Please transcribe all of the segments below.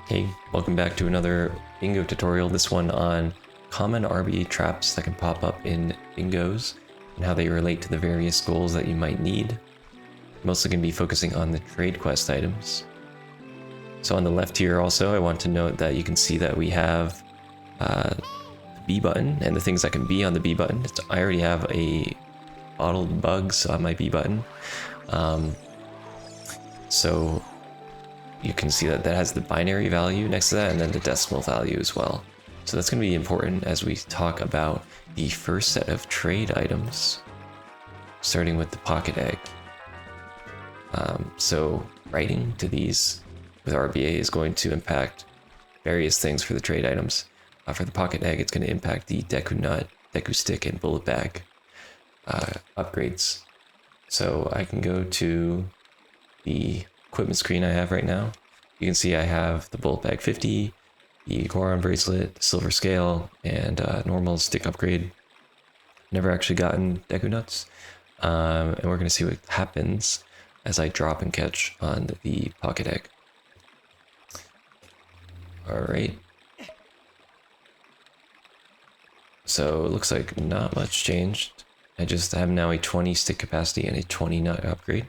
Hey, welcome back to another bingo tutorial, this one on common RBA traps that can pop up in bingos and how they relate to the various goals that you might need. Mostly going to be focusing on the trade quest items. So on the left here also, I want to note that you can see that we have the B button and the things that can be on the B button. I already have a bottled bugs on my B button. So you can see that that has the binary value next to that and then the decimal value as well. So that's going to be important as we talk about the first set of trade items, starting with the pocket egg. So writing to these with RBA is going to impact various things for the trade items. For the pocket egg, it's going to impact the Deku nut, Deku stick, and bullet bag upgrades. So I can go to the equipment screen I have right now. You can see I have the bullet bag 50, the Goron bracelet, the silver scale, and normal stick upgrade. Never actually gotten Deku nuts. And we're going to see what happens as I drop and catch on the pocket egg. Alright. So it looks like not much changed. I just have now a 20 stick capacity and a 20 nut upgrade.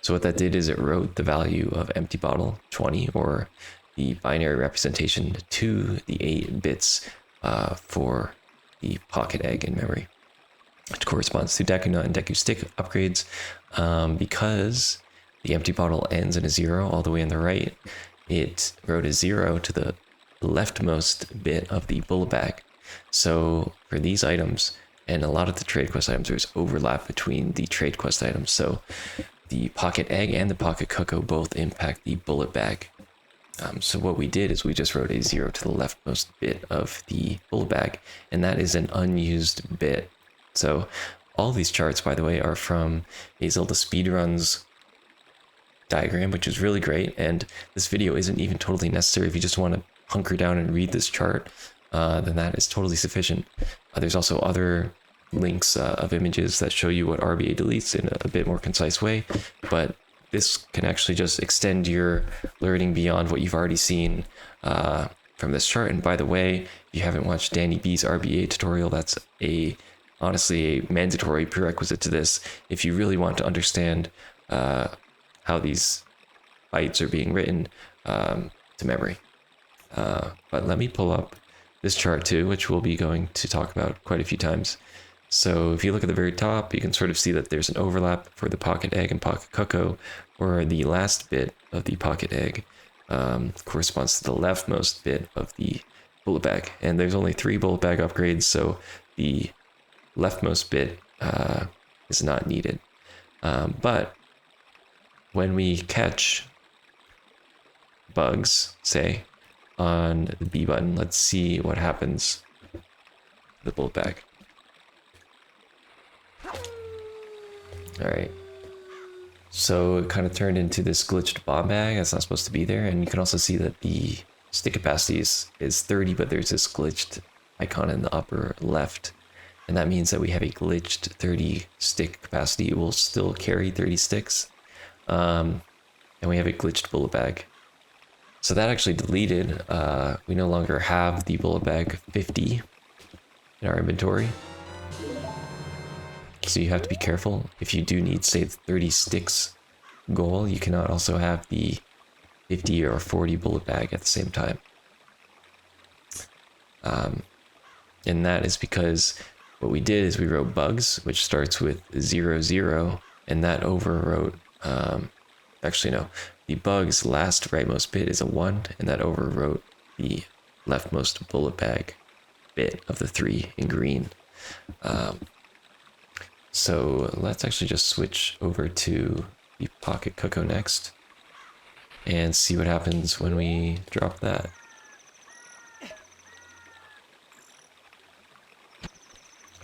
So what that did is it wrote the value of empty bottle 20, or the binary representation to the 8 bits for the pocket egg in memory, which corresponds to Deku nut and Deku stick upgrades. Because the empty bottle ends in a 0 all the way on the right, it wrote a 0 to the leftmost bit of the bullet bag. So for these items, and a lot of the trade quest items, there's overlap between the trade quest items. So the pocket egg and the pocket cucco both impact the bullet bag. So what we did is we just wrote a 0 to the leftmost bit of the bullet bag, and that is an unused bit. So all these charts, by the way, are from a Zelda speedruns diagram, which is really great, and this video isn't even totally necessary. If you just want to hunker down and read this chart, then that is totally sufficient. There's also other links of images that show you what RBA deletes in a bit more concise way, but this can actually just extend your learning beyond what you've already seen from this chart. And by the way, if you haven't watched Danny B's RBA tutorial, that's honestly a mandatory prerequisite to this if you really want to understand how these bytes are being written to memory. But let me pull up this chart too, which we'll be going to talk about quite a few times. So if you look at the very top, you can sort of see that there's an overlap for the pocket egg and pocket cucco, where the last bit of the pocket egg corresponds to the leftmost bit of the bullet bag. And there's only 3 bullet bag upgrades, so the leftmost bit is not needed. But when we catch bugs, say, on the B button, let's see what happens to the bullet bag. Alright, so it kind of turned into this glitched bomb bag that's not supposed to be there, and you can also see that the stick capacity is 30, but there's this glitched icon in the upper left, and that means that we have a glitched 30 stick capacity. It will still carry 30 sticks, and we have a glitched bullet bag. So that actually deleted. We no longer have the bullet bag 50 in our inventory. So you have to be careful. If you do need, say, 30 sticks goal, you cannot also have the 50 or 40 bullet bag at the same time. And that is because what we did is we wrote bugs, which starts with 0, 0, and that overwrote, actually no, the bugs last rightmost bit is a 1, and that overwrote the leftmost bullet bag bit of the 3 in green. So let's actually just switch over to the Pocket Cucco next and see what happens when we drop that.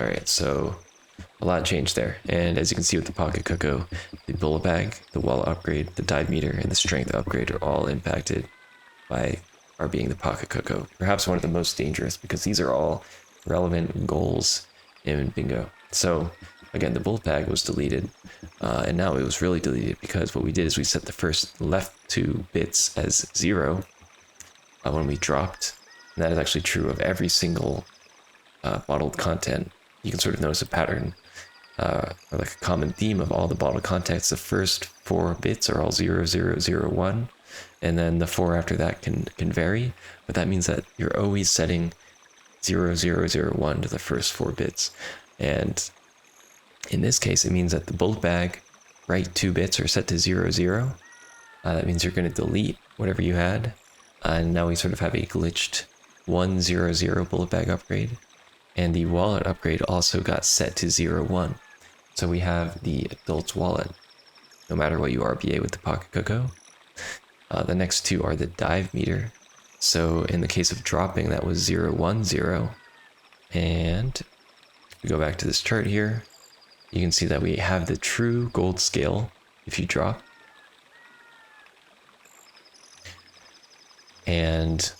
Alright, so a lot changed there. And as you can see with the Pocket Cucco, the bullet bag, the wallet upgrade, the dive meter, and the strength upgrade are all impacted by RBAing the Pocket Cucco. Perhaps one of the most dangerous, because these are all relevant goals in bingo. So again, the bullet bag was deleted, and now it was really deleted because what we did is we set the first left 2 bits as 0, when we dropped. And that is actually true of every single bottled content. You can sort of notice a pattern, or like a common theme of all the bottled contents. The first 4 bits are all 0, 0, 0, 1, and then the 4 after that can vary, but that means that you're always setting 0, 0, 0, 1 to the first 4 bits. And in this case, it means that the bullet bag right 2 bits are set to 0, 0. That means you're going to delete whatever you had, and now we sort of have a glitched 1, 0, 0 bullet bag upgrade. And the wallet upgrade also got set to 0, 1. So we have the adult's wallet, no matter what you RBA with the Pocket Cucco. The next 2 are the dive meter. So in the case of dropping, that was 0, 1, 0. And we go back to this chart here. You can see that we have the true gold scale if you drop. And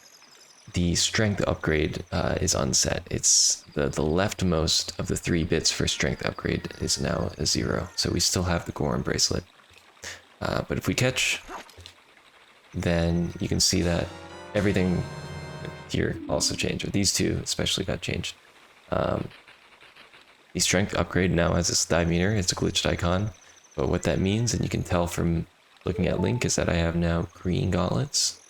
the strength upgrade is unset. It's the leftmost of the 3 bits for strength upgrade is now a 0. So we still have the Goron bracelet. But if we catch, then you can see that everything here also changed. Or these 2 especially got changed. The strength upgrade now has this dive meter. It's a glitched icon. But what that means, and you can tell from looking at Link, is that I have now green gauntlets.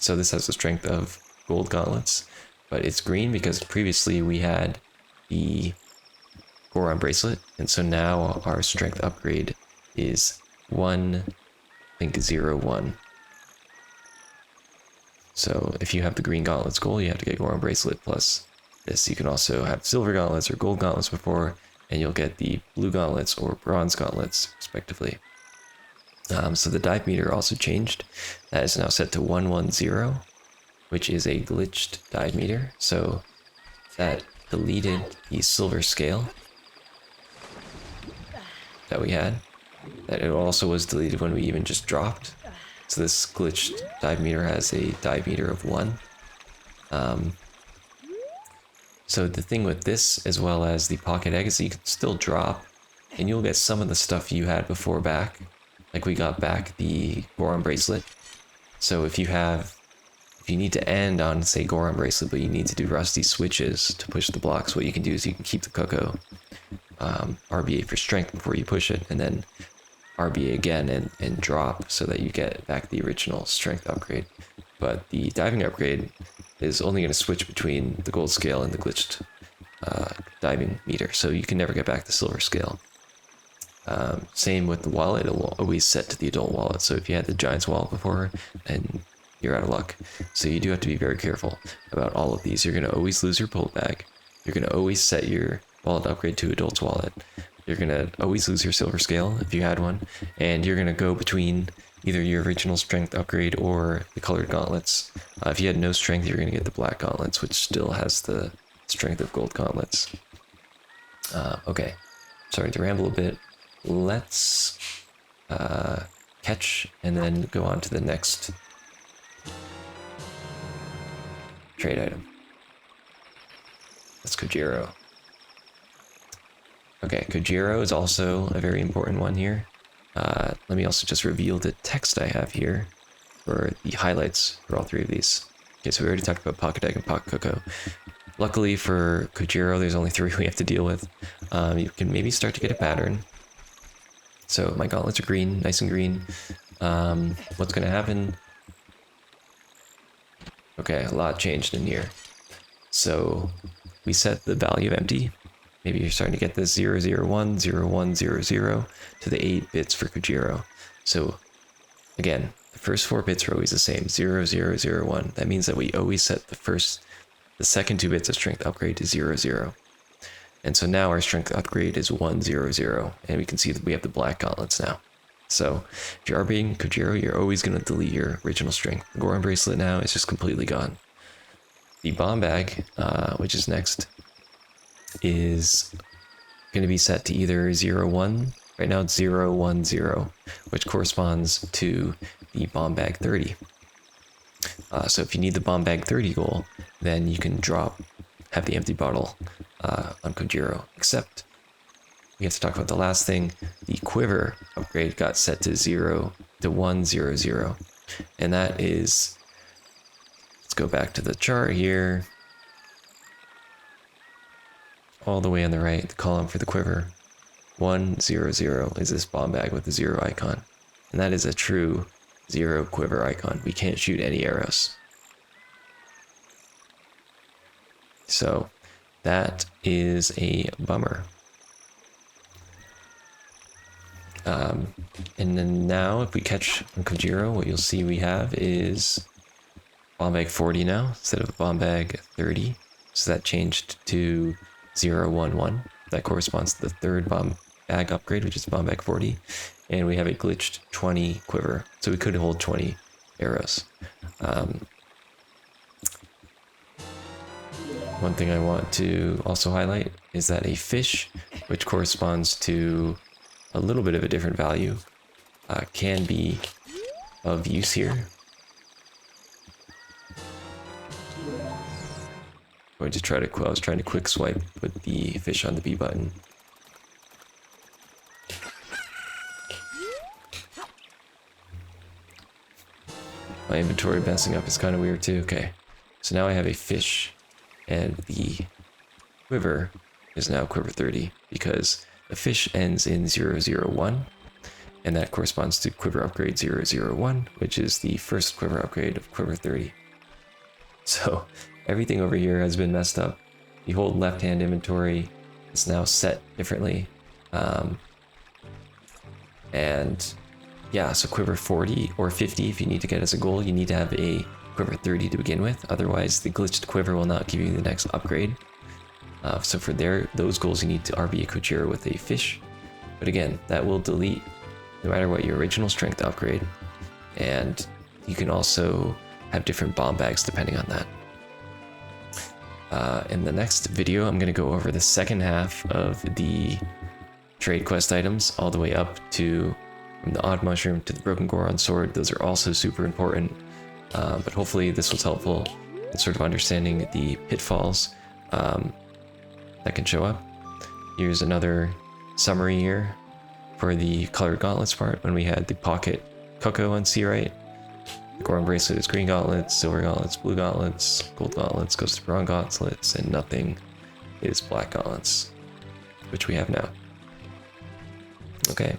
So this has the strength of gold gauntlets, but it's green because previously we had the Goron bracelet, and so now our strength upgrade is 1, I think 0, 1. So if you have the green gauntlets goal, you have to get Goron bracelet plus this. You can also have silver gauntlets or gold gauntlets before, and you'll get the blue gauntlets or bronze gauntlets respectively. So the dive meter also changed. That is now set to 1, 1, 0, which is a glitched dive meter. So that deleted the silver scale that we had. That it also was deleted when we even just dropped. So this glitched dive meter has a dive meter of 1. So the thing with this, as well as the pocket egg, is you can still drop, and you'll get some of the stuff you had before back. Like we got back the Goron bracelet. So if you need to end on, say, Goron bracelet, but you need to do rusty switches to push the blocks, what you can do is you can keep the Cucco RBA for strength before you push it, and then RBA again and drop so that you get back the original strength upgrade. But the diving upgrade is only going to switch between the gold scale and the glitched diving meter, so you can never get back the silver scale. Same with the wallet, it will always set to the adult wallet. So if you had the Giant's wallet before, and you're out of luck. So you do have to be very careful about all of these. You're going to always lose your pull bag. You're going to always set your wallet upgrade to adult's wallet. You're going to always lose your silver scale if you had one. And you're going to go between either your original strength upgrade or the colored gauntlets. If you had no strength, you're going to get the black gauntlets, which still has the strength of gold gauntlets. Okay, sorry to ramble a bit. Let's catch and then go on to the next trade item. That's Cojiro. Okay, Cojiro is also a very important one here. Let me also just reveal the text I have here for the highlights for all 3 of these. Okay, so we already talked about Pocket Egg and Pocket Cucco. Luckily for Cojiro, there's only 3 we have to deal with. You can maybe start to get a pattern. So my gauntlets are green, nice and green. What's going to happen? Okay, a lot changed in here. So we set the value of empty. Maybe you're starting to get this 001, 0100 to the 8 bits for Cojiro. So again, the first 4 bits are always the same, 0001. That means that we always set the second 2 bits of strength upgrade to 00. And so now our strength upgrade is 100, and we can see that we have the black gauntlets now. So if you're RBing Cojiro, you're always going to delete your original strength. The Goron bracelet now is just completely gone. The bomb bag, which is next, is going to be set to either 01. Right now it's 010, which corresponds to the bomb bag 30. So if you need the bomb bag 30 goal, then you can have the empty bottle on Cojiro. Except we have to talk about the last thing. The quiver upgrade got set to 100, and that is go back to the chart here. All the way on the right, the column for the quiver. 1, 0, 0 is this bomb bag with the 0 icon. And that is a true 0 quiver icon. We can't shoot any arrows. So that is a bummer. And then now if we catch on Cojiro, what you'll see we have is bomb bag 40 now instead of bomb bag 30. So that changed to 0, 1, 1. That corresponds to the third bomb bag upgrade, which is bomb bag 40. And we have a glitched 20 quiver. So we could hold 20 arrows. One thing I want to also highlight is that a fish, which corresponds to a little bit of a different value, can be of use here. I was trying to quick swipe with the fish on the B button. My inventory messing up is kind of weird too. Okay, so now I have a fish, and the quiver is now quiver 30 because the fish ends in 001, and that corresponds to quiver upgrade 001, which is the first quiver upgrade of quiver 30. So everything over here has been messed up. The whole left-hand inventory is now set differently. And yeah, so quiver 40 or 50, if you need to get as a goal, you need to have a quiver 30 to begin with. Otherwise, the glitched quiver will not give you the next upgrade. So for those goals, you need to RBA Cojiro with a fish. But again, that will delete no matter what your original strength upgrade. And you can also have different bomb bags depending on that. In the next video, I'm going to go over the second half of the trade quest items, all the way up to from the odd mushroom to the broken Goron sword. Those are also super important. But hopefully this was helpful in sort of understanding the pitfalls that can show up. Here's another summary here for the Colored Gauntlets part, when we had the Pocket Cucco on C right. The Goron Bracelet is green gauntlets, silver gauntlets, blue gauntlets, gold gauntlets goes to bronze gauntlets, and nothing is black gauntlets, which we have now. Okay.